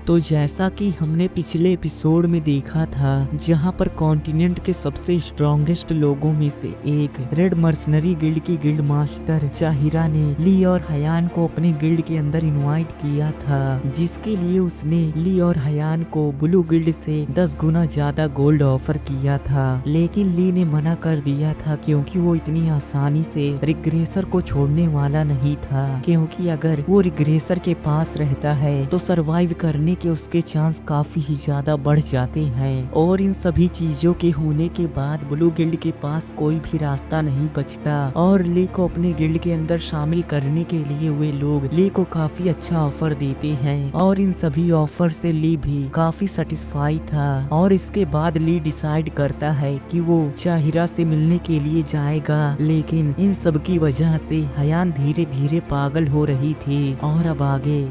तो जैसा कि हमने पिछले एपिसोड में देखा था, जहां पर कॉन्टिनेंट के सबसे स्ट्रॉन्गेस्ट लोगों में से एक रेड मर्सनरी गिल्ड की गिल्ड मास्टर जाहिरा ने ली और हयान को अपने गिल्ड के अंदर इनवाइट किया था, जिसके लिए उसने ली और हयान को ब्लू गिल्ड से 10 गुना ज्यादा गोल्ड ऑफर किया था। लेकिन ली ने मना कर दिया था क्योंकि वो इतनी आसानी से रिग्रेसर को छोड़ने वाला नहीं था, क्योंकि अगर वो रिग्रेसर के पास रहता है तो सरवाइव करने के उसके चांस काफी ही ज्यादा बढ़ जाते हैं। और इन सभी चीजों के होने के बाद ब्लू गिल्ड के पास कोई भी रास्ता नहीं बचता और ली को अपने गिल्ड के अंदर शामिल करने के लिए वे लोग ली को काफी अच्छा ऑफर देते हैं और इन सभी ऑफर से ली भी काफी सेटिस्फाई था। और इसके बाद ली डिसाइड करता है कि वो जाहिरा से मिलने के लिए जाएगा, लेकिन इन सब की वजह से हयान धीरे धीरे पागल हो रही थी। और अब आगे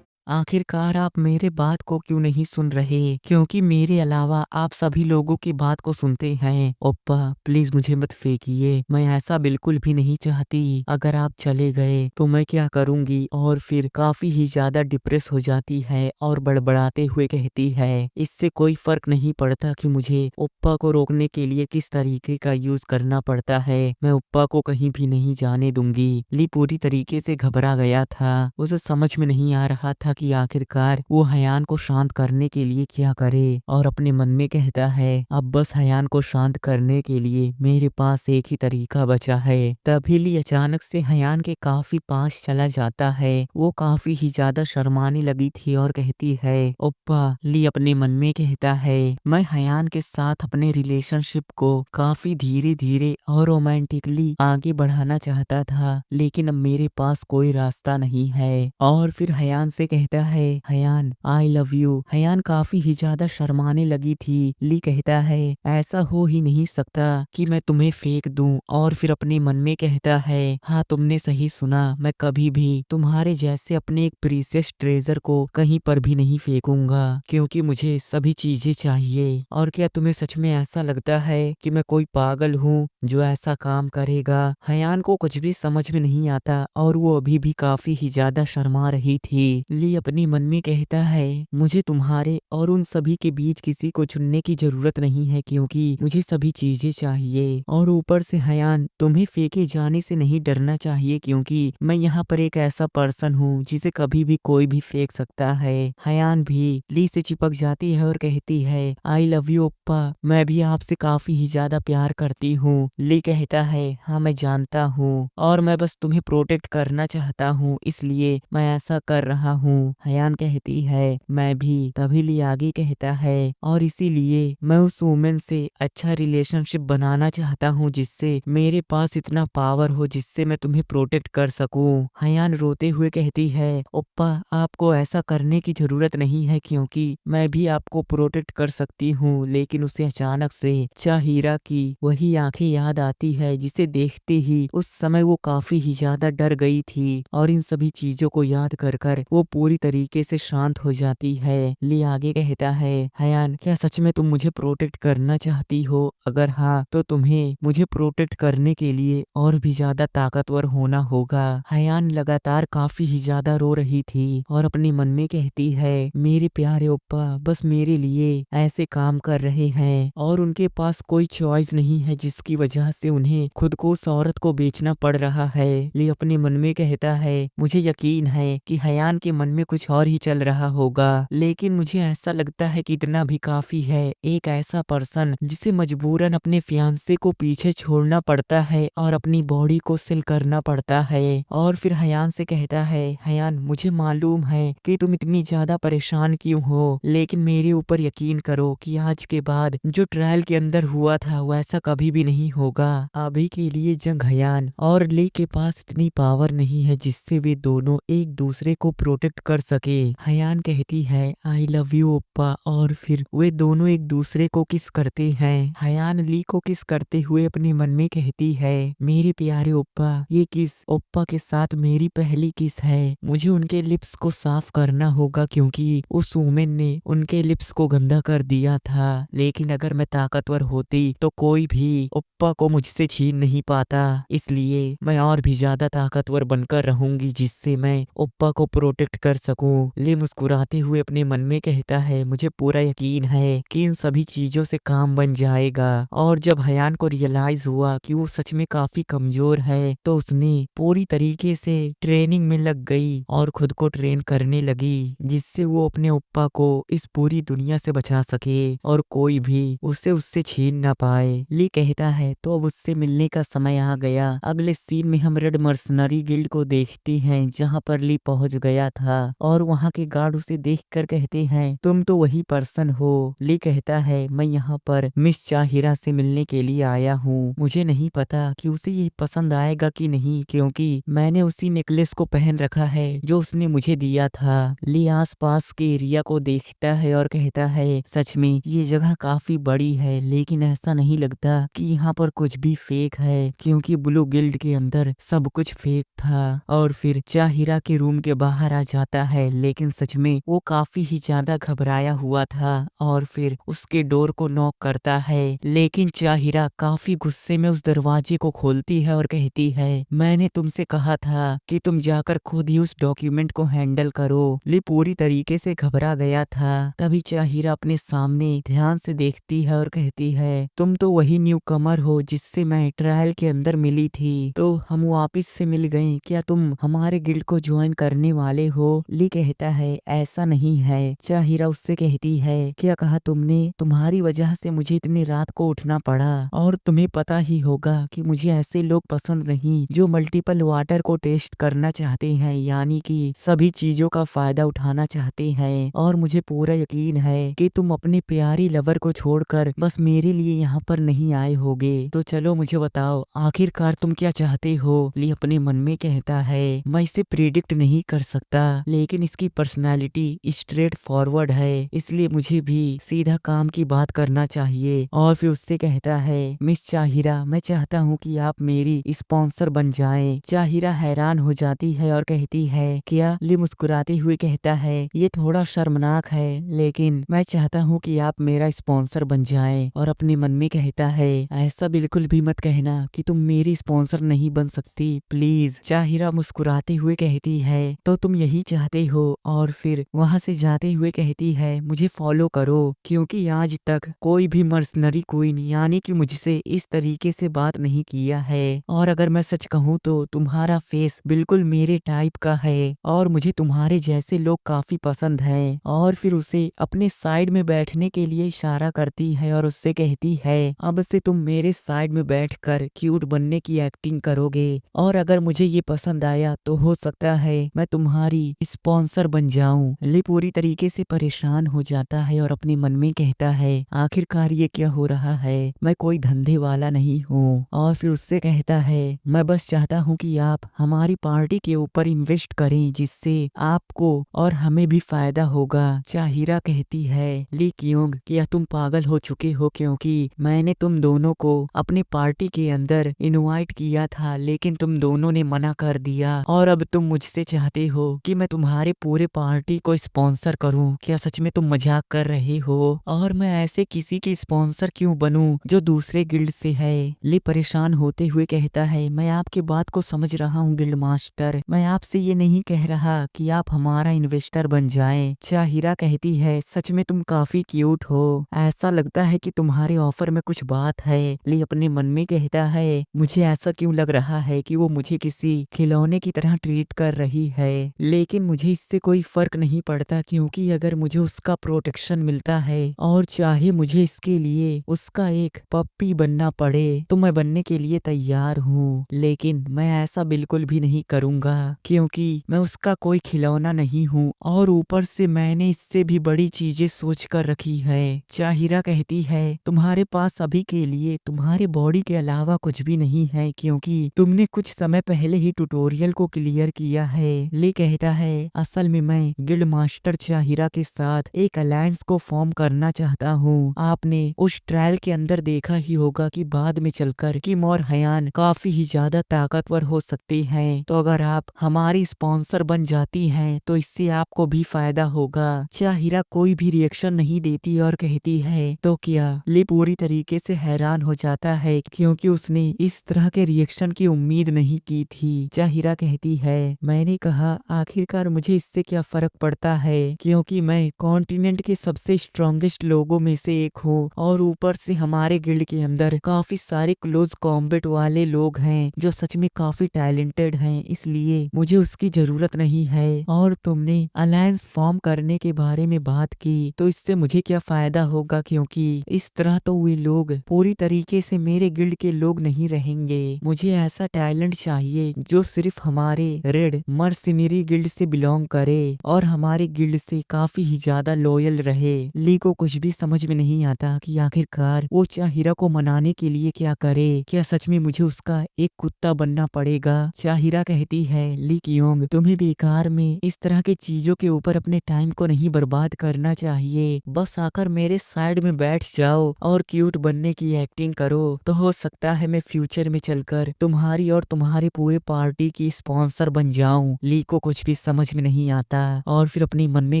आखिरकार आप मेरे बात को क्यों नहीं सुन रहे, क्योंकि मेरे अलावा आप सभी लोगों की बात को सुनते हैं। ओप्पा प्लीज मुझे मत फेंकिए, मैं ऐसा बिल्कुल भी नहीं चाहती। अगर आप चले गए तो मैं क्या करूंगी। और फिर काफी ही ज्यादा डिप्रेस हो जाती है और बड़बड़ाते हुए कहती है, इससे कोई फर्क नहीं पड़ता कि मुझे ओप्पा को रोकने के लिए किस तरीके का यूज करना पड़ता है, मैं ओप्पा को कहीं भी नहीं जाने दूंगी। ली पूरी तरीके से घबरा गया था, उसे समझ में नहीं आ रहा था कि आखिरकार वो हयान को शांत करने के लिए क्या करे। और अपने मन में कहता है, अब बस हयान को शांत करने के लिए मेरे पास एक ही तरीका बचा है। तभी ली अचानक से हयान के काफी पास चला जाता है। वो काफी ही ज्यादा शर्माने लगी थी और कहती है, ओप्पा। ली अपने मन में कहता है, मैं हयान के साथ अपने रिलेशनशिप को काफी धीरे धीरे और रोमांटिकली आगे बढ़ाना चाहता था, लेकिन अब मेरे पास कोई रास्ता नहीं है। और फिर हयान से कहता है, Hayyan I love you. Hayyan काफी ही ज्यादा शर्माने लगी थी। ली कहता है, ऐसा हो ही नहीं सकता कि मैं तुम्हें फेंक दूं। और फिर अपने मन में कहता है, हाँ तुमने सही सुना, मैं कभी भी तुम्हारे जैसे अपने एक प्रीशियस ट्रेजर को कहीं पर भी नहीं फेंकूंगा, क्योंकि मुझे सभी चीजें चाहिए। और क्या तुम्हें सच में ऐसा लगता है कि मैं कोई पागल हूँ जो ऐसा काम करेगा। हयान को कुछ भी समझ में नहीं आता और वो अभी भी काफी ही ज्यादा शर्मा रही थी। ली अपने मन में कहता है, मुझे तुम्हारे और उन सभी के बीच किसी को चुनने की जरूरत नहीं है, क्योंकि मुझे सभी चीजें चाहिए। और ऊपर से हयान, तुम्हें फेंके जाने से नहीं डरना चाहिए, क्योंकि मैं यहाँ पर एक ऐसा पर्सन हूँ जिसे कभी भी कोई भी फेंक सकता है। हयान भी ली से चिपक जाती है और कहती है, आई लव यू ओप्पा, मैं भी आपसे काफी ही ज्यादा प्यार करती हूँ। ली कहता है, हाँ मैं जानता हूँ और मैं बस तुम्हें प्रोटेक्ट करना चाहता हूँ, इसलिए मैं ऐसा कर रहा हूँ। हयान कहती है, मैं भी। तभी ली आगे कहता है, और इसीलिए मैं उस वुमेन से अच्छा रिलेशनशिप बनाना चाहता हूँ जिससे मेरे पास इतना पावर हो जिससे मैं तुम्हें प्रोटेक्ट कर सकूं। हयान रोते हुए कहती है, ओप्पा आपको ऐसा करने की जरूरत नहीं है, क्योंकि मैं भी आपको प्रोटेक्ट कर सकती हूँ। लेकिन उसे अचानक से जाहिरा की वही आंखें याद आती है जिसे देखते ही उस समय वो काफी ही ज्यादा डर गई थी। और इन सभी चीजों को याद कर कर वो पूरी तरीके से शांत हो जाती है। ली आगे कहता है, हयान क्या सच में तुम मुझे प्रोटेक्ट करना चाहती हो? अगर हाँ तो तुम्हें मुझे प्रोटेक्ट करने के लिए और भी ज्यादा ताकतवर होना होगा। हयान लगातार काफी ही ज्यादा रो रही थी और अपने मन में कहती है, मेरे प्यारे ओप्पा बस मेरे लिए ऐसे काम कर रहे हैं और उनके पास कोई चॉइस नहीं है, जिसकी वजह से उन्हें खुद को उस औरत को बेचना पड़ रहा है। ली अपने मन में कहता है, मुझे यकीन है कि हयान के मन में कुछ और ही चल रहा होगा, लेकिन मुझे ऐसा लगता है कि इतना भी काफी है। एक ऐसा पर्सन जिसे मजबूरन अपने फियांसे को पीछे छोड़ना पड़ता है और अपनी बॉडी को सेल करना पड़ता है। और फिर हयान से कहता है, हयान मुझे मालूम है कि तुम इतनी ज्यादा परेशान क्यों हो, लेकिन मेरे ऊपर यकीन करो कि आज के बाद जो ट्रायल के अंदर हुआ था वैसा कभी भी नहीं होगा। अभी के लिए जंग हयान और ली के पास इतनी पावर नहीं है जिससे वे दोनों एक दूसरे को प्रोटेक्ट कर सके। हयान कहती है, आई लव यू ओप्पा, और फिर वे दोनों एक दूसरे को किस करते हैं। हयान ली को किस करते हुए अपने मन में कहती है, मेरे प्यारे ओप्पा ये किस ओप्पा के साथ मेरी पहली किस है। मुझे उनके लिप्स को साफ करना होगा, क्योंकि उस वुमेन ने उनके लिप्स को गंदा कर दिया था। लेकिन अगर मैं ताकतवर होती तो कोई भी ओप्पा को मुझसे छीन नहीं पाता, इसलिए मैं और भी ज्यादा ताकतवर बनकर रहूंगी जिससे मैं ओप्पा को प्रोटेक्ट कर सकूं। ली मुस्कुराते हुए अपने मन में कहता है, मुझे पूरा यकीन है कि इन सभी चीजों से काम बन जाएगा। और जब हयान को रियलाइज हुआ कि वो सच में काफी कमजोर है तो उसने पूरी तरीके से ट्रेनिंग में लग गई और खुद को ट्रेन करने लगी, जिससे वो अपने उप्पा को इस पूरी दुनिया से बचा सके और कोई भी उसे उससे छीन ना पाए। ली कहता है, तो अब उससे मिलने का समय आ गया। अगले सीन में हम रेड मर्सनरी गिल्ड को देखते हैं जहाँ पर ली पहुंच गया था और वहाँ के गार्ड उसे देखकर कहते हैं, तुम तो वही पर्सन हो। ली कहता है, मैं यहाँ पर मिस चाहिरा से मिलने के लिए आया हूँ। मुझे नहीं पता कि उसे ये पसंद आएगा कि नहीं, क्योंकि मैंने उसी नेकलेस को पहन रखा है जो उसने मुझे दिया था। ली आसपास के एरिया को देखता है और कहता है, सच में ये जगह काफी बड़ी है, लेकिन ऐसा नहीं लगता कि यहाँ पर कुछ भी फेक है, क्योंकि ब्लू गिल्ड के अंदर सब कुछ फेक था। और फिर चाहिरा के रूम के बाहर आ जाता है, लेकिन सच में वो काफी ही ज्यादा घबराया हुआ था और फिर उसके डोर को नॉक करता है, लेकिन चाहिरा काफी गुस्से में उस दरवाजे को खोलती है और कहती है, मैंने तुमसे कहा था कि तुम जाकर खुद ही उस डॉक्यूमेंट को हैंडल करो। ली पूरी तरीके से घबरा गया था। तभी चाहिरा अपने सामने ध्यान से देखती है और कहती है, तुम तो वही न्यू कमर हो जिससे मैं ट्रायल के अंदर मिली थी, तो हम वापस से मिल गए, क्या तुम हमारे गिल्ड को ज्वाइन करने वाले हो? ली कहता है, ऐसा नहीं है। चाहिरा उससे कहती है, क्या कहा तुमने? तुम्हारी वजह से मुझे इतनी रात को उठना पड़ा और तुम्हें पता ही होगा कि मुझे ऐसे लोग पसंद नहीं जो मल्टीपल वाटर को टेस्ट करना चाहते हैं, यानी कि सभी चीजों का फायदा उठाना चाहते हैं। और मुझे पूरा यकीन है कि तुम अपने प्यारी लवर को छोड़कर बस मेरे लिए यहाँ पर नहीं आए होगे। तो चलो मुझे बताओ, आखिरकार तुम क्या चाहते हो? ली अपने मन में कहता है, मैं इसे प्रिडिक्ट नहीं कर सकता, लेकिन इसकी पर्सनालिटी स्ट्रेट फॉरवर्ड है, इसलिए मुझे भी सीधा काम की बात करना चाहिए। और फिर उससे कहता है, मिस चाहिरा, मैं चाहता हूँ कि आप मेरी स्पॉन्सर बन जाएं। चाहिरा हैरान हो जाती है और कहती है, क्या? ली मुस्कुराते हुए कहता है, ये थोड़ा शर्मनाक है, लेकिन मैं चाहता हूँ कि आप मेरा स्पॉन्सर बन जाएं। और अपने मन में कहता है, ऐसा बिल्कुल भी मत कहना कि तुम मेरी स्पॉन्सर नहीं बन सकती, प्लीज। चाहिरा मुस्कुराते हुए कहती है, तो तुम यही चाहते हो? और फिर वहां से जाते हुए कहती है, मुझे फॉलो करो, क्योंकि आज तक कोई भी मर्सनरी क्वीन यानी कि मुझसे इस तरीके से बात नहीं किया है। और अगर मैं सच कहूँ तो तुम्हारा फेस बिल्कुल मेरे टाइप का है और मुझे तुम्हारे जैसे लोग काफी पसंद हैं। और फिर उसे अपने साइड में बैठने के लिए इशारा करती है और उससे कहती है, अब से तुम मेरे साइड में बैठकर क्यूट बनने की एक्टिंग करोगे, और अगर मुझे ये पसंद आया तो हो सकता है मैं तुम्हारी स्पॉन्सर बन जाऊं। ली पूरी तरीके से परेशान हो जाता है और अपने मन में कहता है, आखिरकार ये क्या हो रहा है, मैं कोई धंधे वाला नहीं हूँ। और फिर उससे कहता है, मैं बस चाहता हूँ कि आप हमारी पार्टी के ऊपर इन्वेस्ट करें, जिससे आपको और हमें भी फायदा होगा। चाहिरा कहती है, ली क्योंग, क्या तुम पागल हो चुके हो? क्योंकि मैंने तुम दोनों को अपनी पार्टी के अंदर इनवाइट किया था, लेकिन तुम दोनों ने मना कर दिया, और अब तुम मुझसे चाहते हो कि मैं तुम्हारे पूरे पार्टी को स्पॉन्सर करूं। क्या सच में तुम मजाक कर रहे हो? और मैं ऐसे किसी की स्पॉन्सर क्यों बनूं जो दूसरे गिल्ड से है? ली परेशान होते हुए कहता है, मैं आपकी बात को समझ रहा हूँ गिल्ड मास्टर, मैं आपसे ये नहीं कह रहा कि आप हमारा इन्वेस्टर बन जाएं। चाहिरा कहती है, सच में तुम काफी क्यूट हो, ऐसा लगता है कि तुम्हारे ऑफर में कुछ बात है। ली अपने मन में कहता है, मुझे ऐसा क्यों लग रहा है कि वो मुझे किसी खिलौने की तरह ट्रीट कर रही है, लेकिन मुझे इससे कोई फर्क नहीं पड़ता, क्योंकि अगर मुझे उसका प्रोटेक्शन मिलता है और चाहे मुझे इसके लिए उसका एक पप्पी बनना पड़े तो मैं बनने के लिए तैयार हूँ। लेकिन मैं ऐसा बिल्कुल भी नहीं करूँगा, क्योंकि मैं उसका कोई खिलौना नहीं हूँ, और ऊपर से मैंने इससे भी बड़ी चीजें सोच कर रखी है। चाहिरा कहती है, तुम्हारे पास अभी के लिए तुम्हारे बॉडी के अलावा कुछ भी नहीं है, क्योंकि तुमने कुछ समय पहले ही ट्यूटोरियल को क्लियर किया है। ले कहता है, असल में मैं गिल्ड मास्टर चाहिरा के साथ एक अलायंस को फॉर्म करना चाहता हूँ। आपने उस ट्रायल के अंदर देखा ही होगा कि बाद में चलकर किम और हयान काफी ही ज्यादा ताकतवर हो सकते हैं, तो अगर आप हमारी स्पॉन्सर बन जाती हैं तो इससे आपको भी फायदा होगा। चाहिरा कोई भी रिएक्शन नहीं देती और कहती है, तो क्या? ले पूरी तरीके से हैरान हो जाता है, क्योंकि उसने इस तरह के रिएक्शन की उम्मीद नहीं की थी। चाहिरा कहती है, मैंने कहा आखिरकार आखिरकार मुझे इससे क्या फर्क पड़ता है, क्योंकि मैं कॉन्टिनेंट के सबसे स्ट्रॉन्गेस्ट लोगों में से एक हूँ और ऊपर से हमारे गिल्ड के अंदर काफी सारे क्लोज कॉम्बैट वाले लोग हैं जो सच में काफी टैलेंटेड हैं, इसलिए मुझे उसकी जरूरत नहीं है। और तुमने अलायंस फॉर्म करने के बारे में बात की, तो इससे मुझे क्या फायदा होगा, क्योंकि इस तरह तो वे लोग पूरी तरीके से मेरे गिल्ड के लोग नहीं रहेंगे। मुझे ऐसा टैलेंट चाहिए जो सिर्फ हमारे रेड मर्सिनरी गिल्ड से बिलोंग करे और हमारे गिल्ड से काफी ही ज्यादा लॉयल रहे। ली को कुछ भी समझ में नहीं आता कि आखिरकार वो चाहिरा को मनाने के लिए क्या करे। क्या सच में मुझे उसका एक कुत्ता बनना पड़ेगा? चाहिरा कहती है, ली कियोंग तुम्हें बेकार में इस तरह की चीजों के ऊपर अपने टाइम को नहीं बर्बाद करना चाहिए। बस आकर मेरे साइड में बैठ जाओ और क्यूट बनने की एक्टिंग करो, तो हो सकता है मैं फ्यूचर में चलकर तुम्हारी और तुम्हारे पूरे पार्टी की स्पॉन्सर बन जाऊं। ली को कुछ भी समझ में नहीं आता और फिर अपने मन में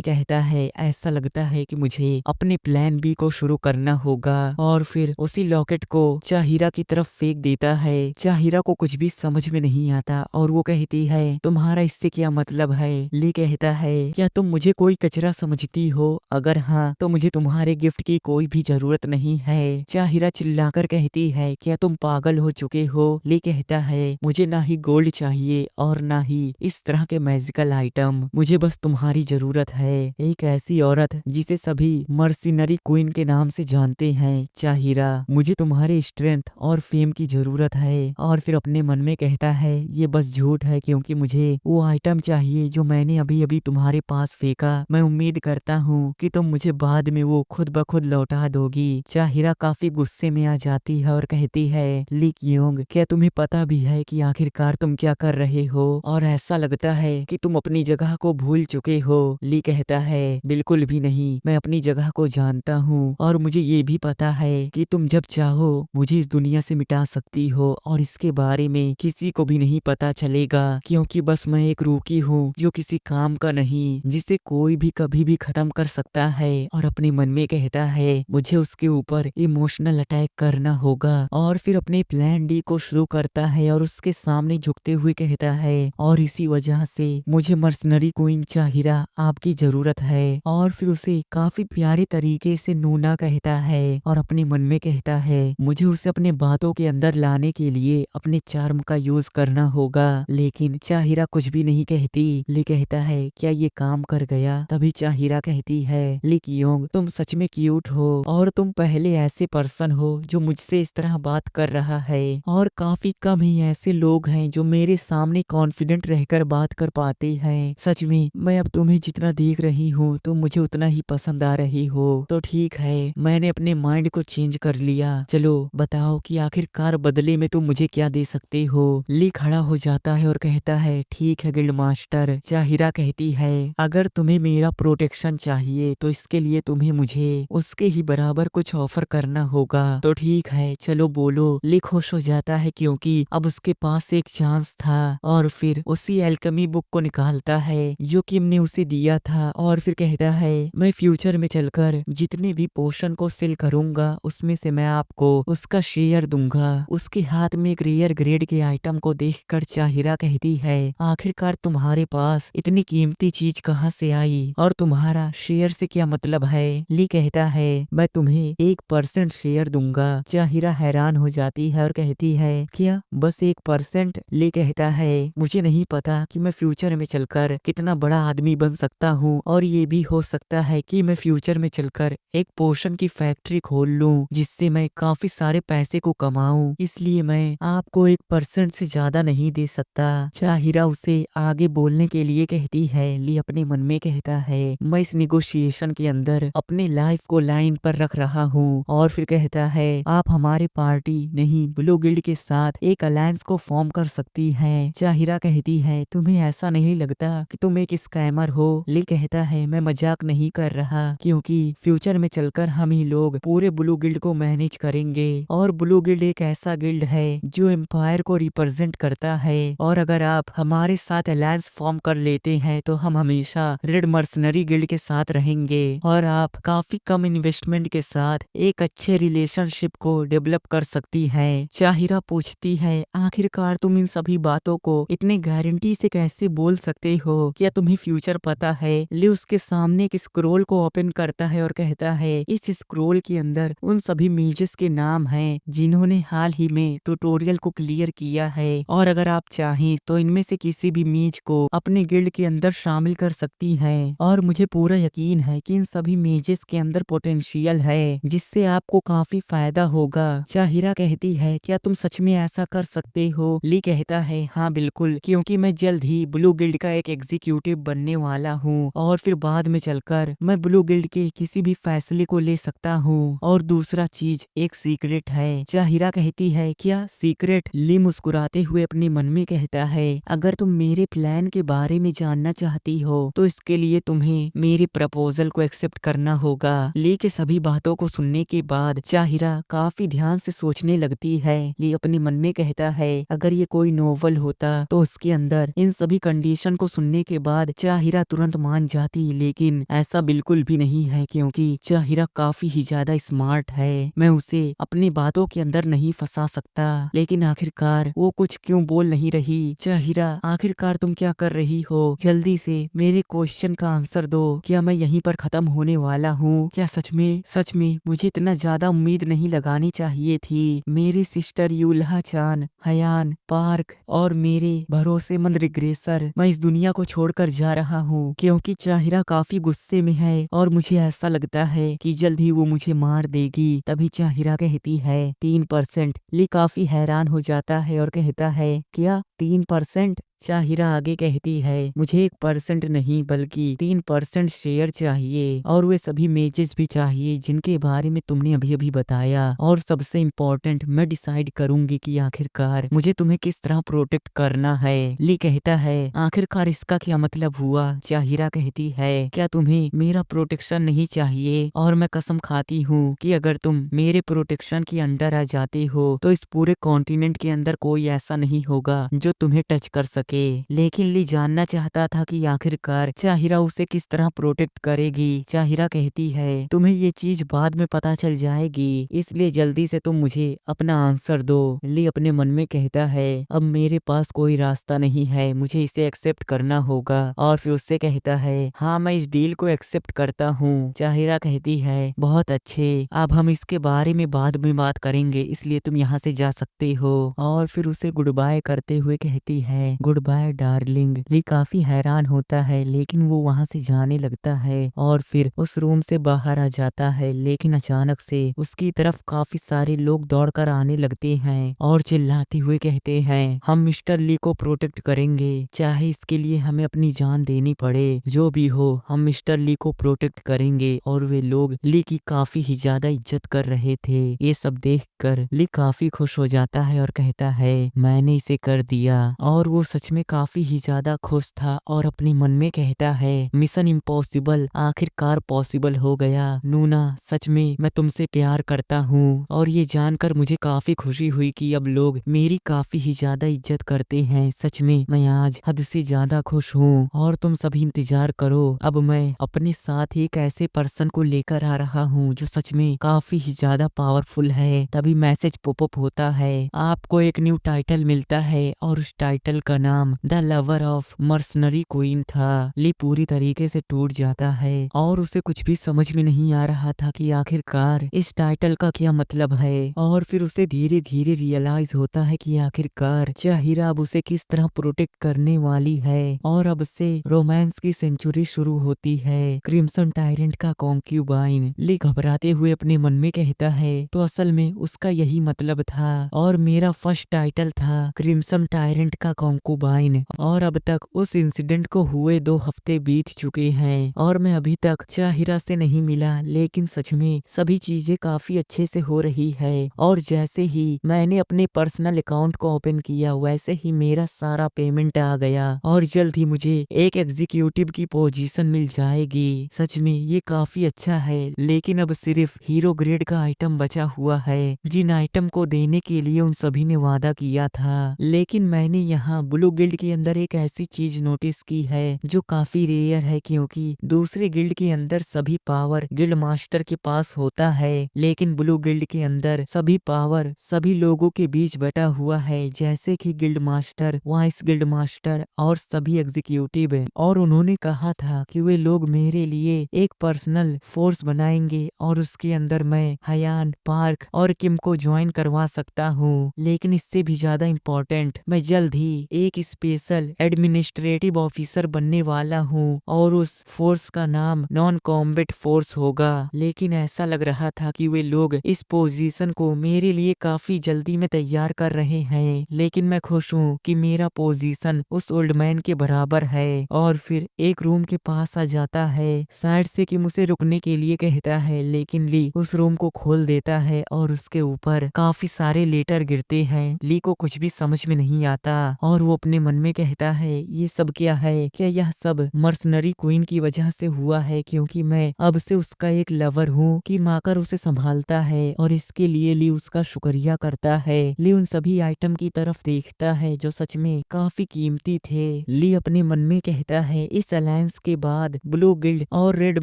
कहता है, ऐसा लगता है कि मुझे अपने प्लान बी को शुरू करना होगा। और फिर उसी लॉकेट को चाहिरा की तरफ फेंक देता है। चाहिरा को कुछ भी समझ में नहीं आता और वो कहती है, तुम्हारा इससे क्या मतलब है? ली कहता है, क्या तुम मुझे कोई कचरा समझती हो? अगर हाँ तो मुझे तुम्हारे गिफ्ट की कोई भी जरूरत नहीं है। चाहिरा चिल्लाकर कहती है, क्या तुम पागल हो चुके हो? ली कहता है, मुझे ना ही गोल्ड चाहिए और ना ही इस तरह के मैजिकल आइटम, मुझे बस तुम्हारी जरूरत है, एक ऐसी औरत जिसे सभी मर्सिनरी क्वीन के नाम से जानते हैं। चाहिरा, मुझे तुम्हारे स्ट्रेंथ और फेम की जरूरत है। और फिर अपने मन में कहता है, ये बस झूठ है, क्योंकि मुझे वो आइटम चाहिए जो मैंने अभी अभी तुम्हारे पास फेंका। मैं उम्मीद करता हूँ कि तुम मुझे बाद में वो खुद ब खुद लौटा दोगी। चाहिरा काफी गुस्से में आ जाती है और कहती है, ली कियोंग क्या तुम्हें पता भी है कि आखिरकार तुम क्या कर रहे हो? और ऐसा लगता है कि तुम अपनी जगह को भूल चुके हो। ली कहता है, बिल्कुल भी नहीं, मैं अपनी जगह को जानता हूँ और मुझे ये भी पता है कि तुम जब चाहो मुझे इस दुनिया से मिटा सकती हो और इसके बारे में किसी को भी नहीं पता चलेगा, क्योंकि बस मैं एक रूकी हूँ जो किसी काम का नहीं, जिसे कोई भी कभी भी खत्म कर सकता है। और अपने मन में कहता है, मुझे उसके ऊपर इमोशनल अटैक करना होगा। और फिर अपने प्लान डी को शुरू करता है और उसके सामने झुकते हुए कहता है, और इसी वजह से मुझे मर्सनरी क्वीन चाहिरा आपकी जरूरत है। और फिर उसे काफी प्यारे तरीके से नूना कहता है और अपने मन में कहता है, मुझे उसे अपने बातों के अंदर लाने के लिए अपने चार्म का यूज करना होगा। लेकिन चाहिरा कुछ भी नहीं कहती। ली कहता है, क्या ये काम कर गया? तभी चाहिरा कहती है, ली कियोंग तुम सच में क्यूट हो और तुम पहले ऐसे पर्सन हो जो मुझसे इस तरह बात कर रहा है, और काफी कम ही ऐसे लोग हैं जो मेरे सामने कॉन्फिडेंट रहकर बात कर पाते हैं। सच में मैं अब तुम्हें जितना देख रही हूँ तुम मुझे उतना ही पसंद आ रही हो। तो ठीक है, मैंने अपने माइंड को चेंज कर लिया। चलो बताओ कि आखिरकार बदले में तुम मुझे क्या दे सकते हो? ली खड़ा हो जाता है और कहता है, ठीक है गिल्ड मास्टर। चाहिरा कहती है, अगर तुम्हें मेरा प्रोटेक्शन चाहिए तो इसके लिए तुम्हें मुझे उसके ही बराबर कुछ ऑफर करना होगा। तो ठीक है, चलो बोलो। ली खुश हो जाता है क्योंकि अब उसके पास एक चांस था और फिर उसी एल्केमी बुक को निकालता है जो किम ने उसे दिया था और फिर कहता है, मैं फ्यूचर में चलकर जितने भी पोशन को सेल करूंगा उसमें से मैं आपको उसका शेयर दूंगा। उसके हाथ में एक रेयर ग्रेड के आइटम को देखकर चाहिरा कहती है, आखिरकार तुम्हारे पास इतनी कीमती चीज कहाँ से आई और तुम्हारा शेयर से क्या मतलब है? ली कहता है, मैं तुम्हें 1% शेयर दूंगा। चाहिरा हैरान हो जाती है और कहती है, क्या बस 1%? ली कहता है, मुझे नहीं पता कि मैं फ्यूचर में चलकर कितना बड़ा आदमी बन सकता हूँ और ये भी हो सकता है कि मैं फ्यूचर में चलकर एक पोशन की फैक्ट्री खोल लूं जिससे मैं काफी सारे पैसे को कमाऊं, इसलिए मैं आपको 1% से ज्यादा नहीं दे सकता। चाहिरा उसे आगे बोलने के लिए कहती है। ली अपने मन में कहता है, मैं इस निगोशिएशन के अंदर अपने लाइफ को लाइन पर रख रहा हूँ। और फिर कहता है, आप हमारे पार्टी नहीं ब्लू गिल्ड के साथ एक अलायंस को फॉर्म कर सकती हैं। चाहिरा कहती है, तुम्हें ऐसा नहीं लगता कि तुम एक स्कैमर हो? ली कहता है, मैं मजाक नहीं कर रहा, क्योंकि फ्यूचर में चलकर हम ही लोग पूरे ब्लू गिल्ड को मैनेज करेंगे और ब्लू गिल्ड एक ऐसा गिल्ड है जो एम्पायर को रिप्रेजेंट करता है। और अगर आप हमारे साथ अलायंस फॉर्म कर लेते हैं तो हम हमेशा रेड मर्सनरी गिल्ड के साथ रहेंगे और आप काफी कम इन्वेस्टमेंट के साथ एक अच्छे रिलेशनशिप को डेवलप कर सकती है। चाहिरा पूछती है, आखिरकार तुम इन सभी बातों को इतने गारंटी से कैसे बोल सकते सकते हो? क्या तुम्हें फ्यूचर पता है? ली उसके सामने एक स्क्रोल को ओपन करता है और कहता है इस स्क्रोल के अंदर उन सभी मेजेस के नाम हैं जिन्होंने हाल ही में ट्यूटोरियल को क्लियर किया है, और अगर आप चाहें तो इनमें से किसी भी मेज को अपने गिल्ड के अंदर शामिल कर सकती हैं। और मुझे पूरा यकीन है कि इन सभी मेजेस के अंदर पोटेंशियल है जिससे आपको काफी फायदा होगा। जाहिरा कहती है क्या तुम सच में ऐसा कर सकते हो? ली कहता है हाँ बिल्कुल, क्योंकि मैं जल्द ही ब्लू गिल्ड का एक एग्जीक्यूटिव बनने वाला हूँ और फिर बाद में चलकर मैं ब्लू गिल्ड के किसी भी फैसले को ले सकता हूँ। और दूसरा चीज एक सीक्रेट है। जाहिरा कहती है क्या सीक्रेट? ली मुस्कुराते हुए अपने मन में कहता है अगर तुम मेरे प्लान के बारे में जानना चाहती हो तो इसके लिए तुम्हें मेरे प्रपोजल को एक्सेप्ट करना होगा। ली के सभी बातों को सुनने के बाद जाहिरा काफी ध्यान से सोचने लगती है। ली अपने मन में कहता है अगर ये कोई नोवेल होता तो उसके अंदर इन सभी कंडीशन को सुनने के बाद जाहिरा तुरंत मान जाती, लेकिन ऐसा बिल्कुल भी नहीं है क्योंकि जाहिरा काफी ही ज्यादा स्मार्ट है। मैं उसे अपनी बातों के अंदर नहीं फंसा सकता। लेकिन आखिरकार वो कुछ क्यों बोल नहीं रही? जाहिरा आखिरकार तुम क्या कर रही हो? जल्दी से मेरे क्वेश्चन का आंसर दो। क्या मैं यहीं पर खत्म होने वाला हूँ? क्या सच में मुझे इतना ज्यादा उम्मीद नहीं लगानी चाहिए थी। मेरी सिस्टर यूल्हा चान, हयान, पार्क और मेरे भरोसेमंद रिग्रेसर, मैं इस दुनिया को छोड़कर जा रहा हूँ। क्योंकि जाहिरा काफी गुस्से में है और मुझे ऐसा लगता है कि जल्द ही वो मुझे मार देगी। तभी जाहिरा कहती है 3%। ली काफी हैरान हो जाता है और कहता है क्या 3%? जाहिरा आगे कहती है मुझे 1% नहीं बल्कि 3% शेयर चाहिए, और वे सभी मेजेस भी चाहिए जिनके बारे में तुमने अभी अभी बताया। और सबसे इम्पोर्टेंट, मैं डिसाइड करूंगी कि आखिरकार मुझे तुम्हें किस तरह प्रोटेक्ट करना है। ली कहता है आखिरकार इसका क्या मतलब हुआ? जाहिरा कहती है क्या तुम्हें मेरा प्रोटेक्शन नहीं चाहिए? और मैं कसम खाती हूँ कि अगर तुम मेरे प्रोटेक्शन के अंडर आ जाते हो तो इस पूरे कॉन्टिनेंट के अंदर कोई ऐसा नहीं होगा जो तुम्हें टच कर सके। लेकिन ली जानना चाहता था कि आखिरकार जाहिरा उसे किस तरह प्रोटेक्ट करेगी। जाहिरा कहती है तुम्हें ये चीज बाद में पता चल जाएगी, इसलिए जल्दी से तुम मुझे अपना आंसर दो। ली अपने मन में कहता है अब मेरे पास कोई रास्ता नहीं है, मुझे इसे एक्सेप्ट करना होगा। और फिर उससे कहता है हाँ मैं इस डील को एक्सेप्ट करता हूँ। जाहिरा कहती है बहुत अच्छे, अब हम इसके बारे में बाद में बात करेंगे, इसलिए तुम यहाँ से जा सकते हो। और फिर उसे गुड बाय करते हुए कहती है गुड बाय डार्लिंग। ली काफी हैरान होता है लेकिन वो वहाँ से जाने लगता है और फिर उस रूम से बाहर आ जाता है। लेकिन अचानक से उसकी तरफ काफी सारे लोग दौड़कर आने लगते हैं और चिल्लाते हुए कहते हैं हम मिस्टर ली को प्रोटेक्ट करेंगे, चाहे इसके लिए हमें अपनी जान देनी पड़े। जो भी हो हम मिस्टर ली को प्रोटेक्ट करेंगे। और वे लोग ली की काफी ही ज्यादा इज्जत कर रहे थे। ये सब देखकर ली काफी खुश हो जाता है और कहता है मैंने इसे कर दिया। और वो सच में काफी ही ज्यादा खुश था और अपने मन में कहता है मिशन इम्पॉसिबल आखिरकार पॉसिबल हो गया। नूना सच में मैं तुमसे प्यार करता हूँ। और ये जानकर मुझे काफी खुशी हुई कि अब लोग मेरी काफी ही ज्यादा इज्जत करते हैं। सच में मैं आज हद से ज्यादा खुश हूँ। और तुम सभी इंतजार करो, अब मैं अपने साथ एक ऐसे पर्सन को लेकर आ रहा हूँ जो सच में काफी ही ज्यादा पावरफुल है। तभी मैसेज पॉपअप होता है, आपको एक न्यू टाइटल मिलता है और उस टाइटल का नाम the lover of mercenary queen था। ली पूरी तरीके से टूट जाता है और उसे कुछ भी समझ में नहीं आ रहा था कि आखिरकार इस टाइटल का क्या मतलब है। और फिर उसे धीरे धीरे रियलाइज होता है कि आखिरकार जाहिरा अब उसे किस तरह प्रोटेक्ट करने वाली है। और अब से रोमांस की सेंचुरी शुरू होती है, क्रिम्सन टायरेंट का कॉन्क्यूबाइन। ली घबराते हुए अपने मन में कहता है तो असल में उसका यही मतलब था और मेरा फर्स्ट टाइटल था क्रिम्सन टायरेंट का कॉन्क्यूबाइन। और अब तक उस इंसिडेंट को हुए 2 हफ्ते बीत चुके हैं और मैं अभी तक जाहिरा से नहीं मिला। लेकिन सच में सभी चीजें काफी अच्छे से हो रही है। और जैसे ही मैंने अपने पर्सनल अकाउंट को ओपन किया वैसे ही मेरा सारा पेमेंट आ गया और जल्द ही मुझे एक एग्जीक्यूटिव की पोजीशन मिल जाएगी। सच में ये काफी अच्छा है। लेकिन अब सिर्फ हीरो ग्रेड का आइटम बचा हुआ है जिन आइटम को देने के लिए उन सभी ने वादा किया था। लेकिन मैंने यहाँ ब्लू गिल्ड के अंदर एक ऐसी चीज नोटिस की है जो काफी रेयर है, क्योंकि दूसरे गिल्ड के अंदर सभी पावर गिल्ड मास्टर के पास होता है, लेकिन ब्लू गिल्ड के अंदर सभी पावर सभी लोगों के बीच बटा हुआ है, जैसे कि guild master, vice guild master और सभी एग्जीक्यूटिव। और उन्होंने कहा था कि वे लोग मेरे लिए एक पर्सनल फोर्स बनाएंगे और उसके अंदर मैं हयान, पार्क और किम को ज्वाइन करवा सकता हूँ। लेकिन इससे भी ज्यादा इम्पोर्टेंट, मैं जल्द ही एक स्पेशल एडमिनिस्ट्रेटिव ऑफिसर बनने वाला हूँ और उस फोर्स का नाम नॉन कॉम्बैट फोर्स होगा। लेकिन ऐसा लग रहा था कि वे लोग इस पोजीशन को मेरे लिए काफी जल्दी में तैयार कर रहे हैं, लेकिन मैं खुश हूँ कि मेरा पोजीशन उस ओल्ड मैन के बराबर है। और फिर एक रूम के पास आ जाता है, साइड से कि मुझे रुकने के लिए कहता है, लेकिन ली उस रूम को खोल देता है और उसके ऊपर काफी सारे लेटर गिरते हैं। ली को कुछ भी समझ में नहीं आता और वो अपने मन में कहता है, ये सब क्या है? क्या यह सब मर्सनरी क्वीन की वजह से हुआ है, क्योंकि मैं अब से उसका एक लवर हूँ कि माकर उसे संभालता है। और इसके लिए ली उसका शुक्रिया करता है। ली उन सभी आइटम की तरफ देखता है जो सच में काफी कीमती थे। ली अपने मन में कहता है, इस अलायंस के बाद ब्लू गिल्ड और रेड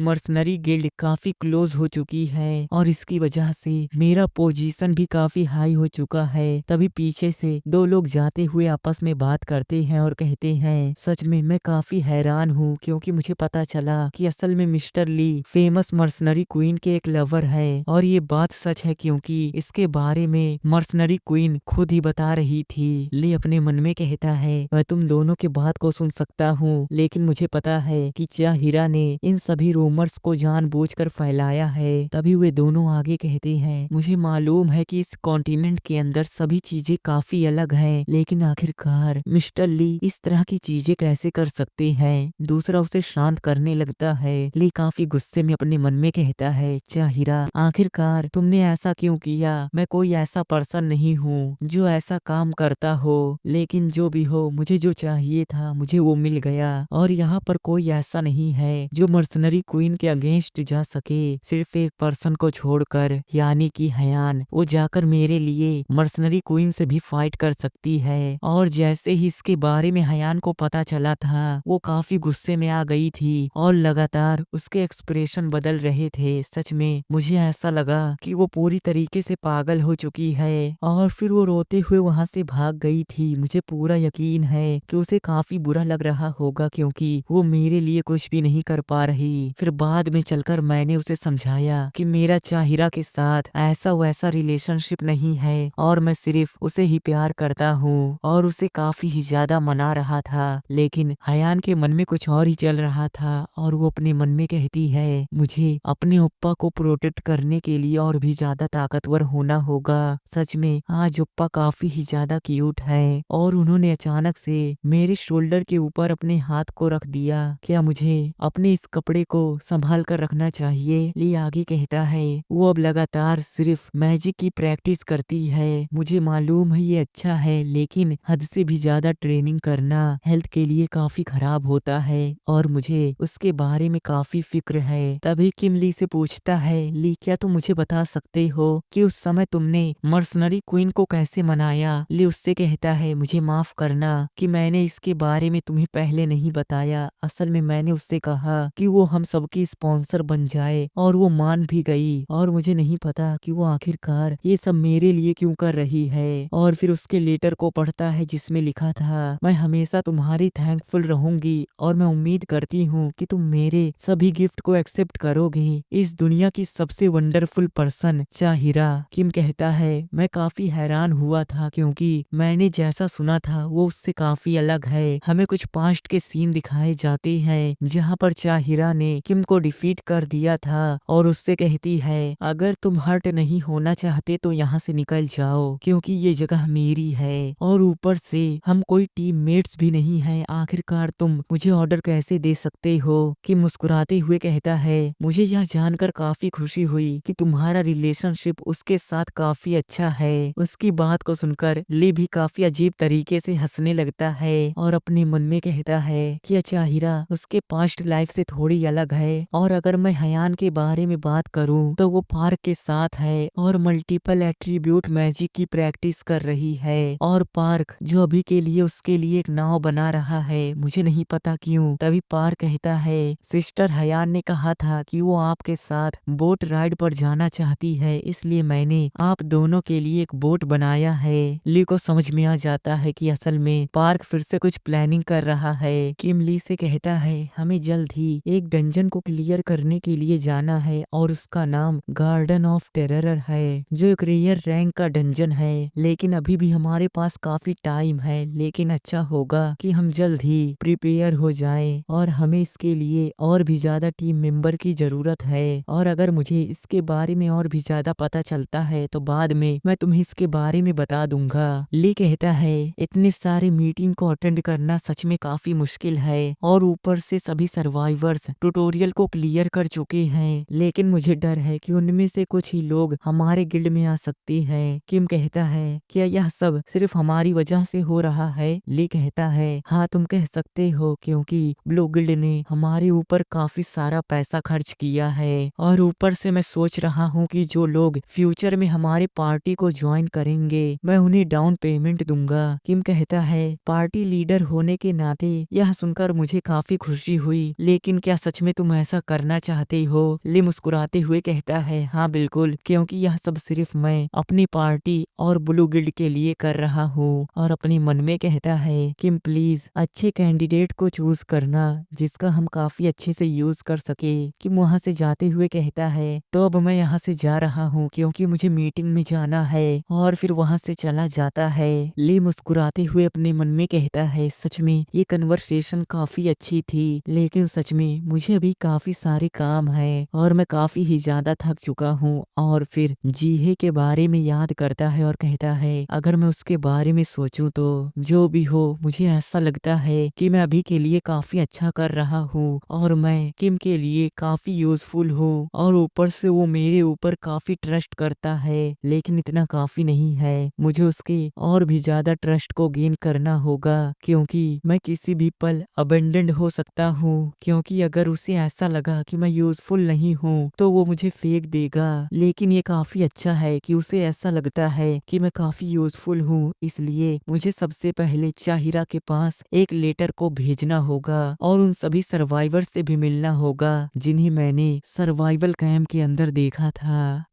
मर्सनरी गिल्ड काफी क्लोज हो चुकी है और इसकी वजह से मेरा पोजीशन भी काफी हाई हो चुका है। तभी पीछे से दो लोग जाते हुए आपस में बात करते हैं और कहते हैं, सच में मैं काफी हैरान हूँ, क्योंकि मुझे पता चला कि असल में मिस्टर ली फेमस मर्सनरी क्वीन के एक लवर है। और ये बात सच है, क्योंकि इसके बारे में मर्सनरी क्वीन खुद ही बता रही थी। ली अपने मन में कहता है, मैं तुम दोनों की बात को सुन सकता हूँ, लेकिन मुझे पता है कि चाहिरा ने इन सभी रूमर्स को जानबूझकर फैलाया है। तभी वे दोनों आगे कहते हैं, मुझे मालूम है कि इस कॉन्टिनेंट के अंदर सभी चीजें काफी अलग हैं, लेकिन आखिरकार मिस्टर ली इस तरह की चीजें कैसे कर सकते हैं? दूसरा उसे शांत करने लगता है। ली काफी गुस्से में अपने मन में कहता है, चाहिरा आखिरकार तुमने ऐसा क्यों किया? मैं कोई ऐसा पर्सन नहीं हूँ जो ऐसा काम करता हो, लेकिन जो भी हो, मुझे जो चाहिए था मुझे वो मिल गया। और यहाँ पर कोई ऐसा नहीं है जो मर्सनरी क्वीन के अगेंस्ट जा सके, सिर्फ एक पर्सन को छोड़कर, यानी कि हयान। वो जाकर मेरे लिए मर्सनरी क्वीन से भी फाइट कर सकती है। और जैसे ही इसके बारे में हयान को पता चला था, वो काफी गुस्से में आ गई थी और लगातार उसके एक्सप्रेशन बदल रहे थे। सच में मुझे ऐसा लगा कि वो पूरी तरीके से पागल हो चुकी है। और फिर वो रोते हुए वहां से भाग गई थी। मुझे पूरा यकीन है कि उसे काफी बुरा लग रहा होगा, क्योंकि वो मेरे लिए कुछ भी नहीं कर पा रही। फिर बाद में चलकर मैंने उसे समझाया कि मेरा चाहिरा के साथ ऐसा वैसा रिलेशनशिप नहीं है और मैं सिर्फ उसे ही प्यार करता हूँ, और उसे काफी ही ज्यादा मना रहा था। लेकिन हयान के मन में कुछ और ही चल रहा था और वो अपने मन में कहती है, मुझे अपने ओप्पा को प्रोटेक्ट करने के लिए और भी ज्यादा ताकतवर होना होगा। सच में आज ओप्पा काफी ही ज्यादा क्यूट है और उन्होंने अचानक से मेरे शोल्डर के ऊपर अपने हाथ को रख दिया। क्या मुझे अपने इस कपड़े को संभाल कर रखना चाहिए? ली आगे कहता है, वो अब लगातार सिर्फ मैजिक की प्रैक्टिस करती है। मुझे मालूम है ये अच्छा है, लेकिन हद से भी ज्यादा ट्रेनिंग करना हेल्थ के लिए काफी खराब होता है और मुझे उसके बारे में काफी फिक्र है। तभी किम ली से पूछता है, ली क्या तुम मुझे बता सकते हो कि उस समय तुमने मर्सनरी क्वीन को कैसे मनाया? ली उससे कहता है, मुझे माफ करना कि मैंने इसके बारे में तुम्हें पहले नहीं बताया। असल में मैंने उससे कहा कि वो हम सबकी स्पॉन्सर बन जाए और वो मान भी गई, और मुझे नहीं पता कि वो आखिरकार ये सब मेरे लिए क्यों कर रही है। और फिर उसके लेटर को पढ़ता है जिसमें लिखा था, मैं हमेशा तुम्हारी थैंकफुल रहूंगी और मैं उम्मीद करती हूँ कि तुम मेरे सभी गिफ्ट को एक्सेप्ट करोगे। इस दुनिया की सबसे वंडरफुल पर्सन चाहिरा। किम कहता है, मैं काफी हैरान हुआ था, क्योंकि मैंने जैसा सुना था वो उससे काफी अलग है। हमें कुछ पास्ट के सीन दिखाए जाते हैं जहाँ पर चाहिरा ने किम को डिफीट कर दिया था और उससे कहती है, अगर तुम हर्ट नहीं होना चाहते तो यहाँ से निकल जाओ, क्योंकि ये जगह मेरी है और ऊपर से हम कोई टीममेट्स भी नहीं है। आखिरकार तुम मुझे ऑर्डर कैसे दे सकते हो? कि मुस्कुराते हुए कहता है, मुझे यह जानकर काफी खुशी हुई कि तुम्हारा रिलेशनशिप उसके साथ काफी अच्छा है। उसकी बात को सुनकर ली भी काफी अजीब तरीके से हंसने लगता है और अपने मन में कहता है कि चाहिरा उसके पास्ट लाइफ से थोड़ी अलग है। और अगर मैं हयान के बारे में बात करूं तो वो पार्क के साथ है और मल्टीपल एट्रीब्यूट मैजिक की प्रैक्टिस कर रही है। और पार्क पार्क जो अभी के लिए उसके लिए एक नाव बना रहा है, मुझे नहीं पता क्यों। तभी पार्क कहता है सिस्टर हयान ने कहा था कि वो आपके साथ बोट राइड पर जाना चाहती है, इसलिए मैंने आप दोनों के लिए एक बोट बनाया है। ली को समझ में आ जाता है कि असल में पार्क फिर से कुछ प्लानिंग कर रहा है। किम ली से कहता है हमें जल्द ही एक डंजन को क्लियर करने के लिए जाना है और उसका नाम गार्डन ऑफ टेरर है, जो एक रेयर रैंक का डंजन है। लेकिन अभी भी हमारे पास काफी टाइम है, लेकिन अच्छा होगा कि हम जल्द ही प्रिपेयर हो जाएं और हमें इसके लिए और भी ज्यादा टीम मेंबर की जरूरत है। और अगर मुझे इसके बारे में और भी ज्यादा पता चलता है तो बाद में मैं तुम्हें इसके बारे में बता दूंगा। ली कहता है इतने सारे मीटिंग को अटेंड करना सच में काफी मुश्किल है और ऊपर से सभी सर्वाइवर्स ट्यूटोरियल को क्लियर कर चुके हैं, लेकिन मुझे डर है कि उनमें से कुछ ही लोग हमारे गिल्ड में आ सकते हैं। किम कहता है क्या यह सब सिर्फ हमारी वजह से हो रहा है? ली कहता है हाँ तुम कह सकते हो, क्योंकि ब्लू गिल्ड ने हमारे ऊपर काफी सारा पैसा खर्च किया है और ऊपर से मैं सोच रहा हूँ कि जो लोग फ्यूचर में हमारे पार्टी को ज्वाइन करेंगे मैं उन्हें डाउन पेमेंट दूंगा। किम कहता है पार्टी लीडर होने के नाते यह सुनकर मुझे काफी खुशी हुई, लेकिन क्या सच में तुम ऐसा करना चाहते हो? ली मुस्कुराते हुए कहता है हाँ बिल्कुल, क्योंकि यह सब सिर्फ मैं अपनी पार्टी और ब्लू गिल्ड के लिए कर रहा हूँ। और अपने मन में कहता है किम प्लीज अच्छे कैंडिडेट को चूज करना जिसका हम काफी अच्छे से यूज कर सके। किम वहाँ से जाते हुए कहता है तो अब मैं यहाँ से जा रहा हूँ क्योंकि मुझे मीटिंग में जाना है, और फिर वहाँ से चला जाता है। ली मुस्कुराते हुए अपने मन में कहता है सच में ये कन्वर्सेशन काफी अच्छी थी, लेकिन सच में मुझे अभी काफी सारे काम है और मैं काफी ही ज्यादा थक चुका हूँ। और फिर जीहे के बारे में याद करता है और कहता है अगर मैं उसके बारे में सोचूं तो जो भी हो मुझे ऐसा लगता है कि मैं अभी के लिए काफी अच्छा कर रहा हूँ और मैं किम के लिए काफी यूजफुल हूँ और ऊपर से वो मेरे ऊपर काफी ट्रस्ट करता है, लेकिन इतना काफी नहीं है, मुझे उसके और भी ज्यादा ट्रस्ट को गेन करना होगा क्योंकि मैं किसी भी पल अबेंडेंड हो सकता हूँ। क्योंकि अगर उसे ऐसा लगा कि मैं यूजफुल नहीं हूँ तो वो मुझे फेंक देगा, लेकिन ये काफी अच्छा है कि उसे ऐसा लगता है कि मैं काफी यूजफुल हूँ, इसलिए मुझे सबसे पहले चाहिरा के पास एक लेटर को भेजना होगा और उन सभी सर्वाइवर से भी मिलना होगा जिन्हें मैंने सर्वाइवल कैंप के अंदर देखा था।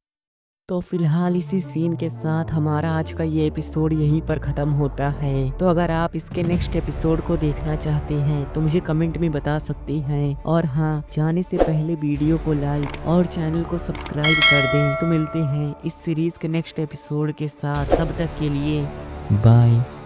तो फिलहाल इसी सीन के साथ हमारा आज का ये एपिसोड यहीं पर ख़त्म होता है। तो अगर आप इसके नेक्स्ट एपिसोड को देखना चाहते हैं तो मुझे कमेंट में बता सकते हैं, और हाँ जाने से पहले वीडियो को लाइक और चैनल को सब्सक्राइब कर दें। तो मिलते हैं इस सीरीज़ के नेक्स्ट एपिसोड के साथ, तब तक के लिए बाय।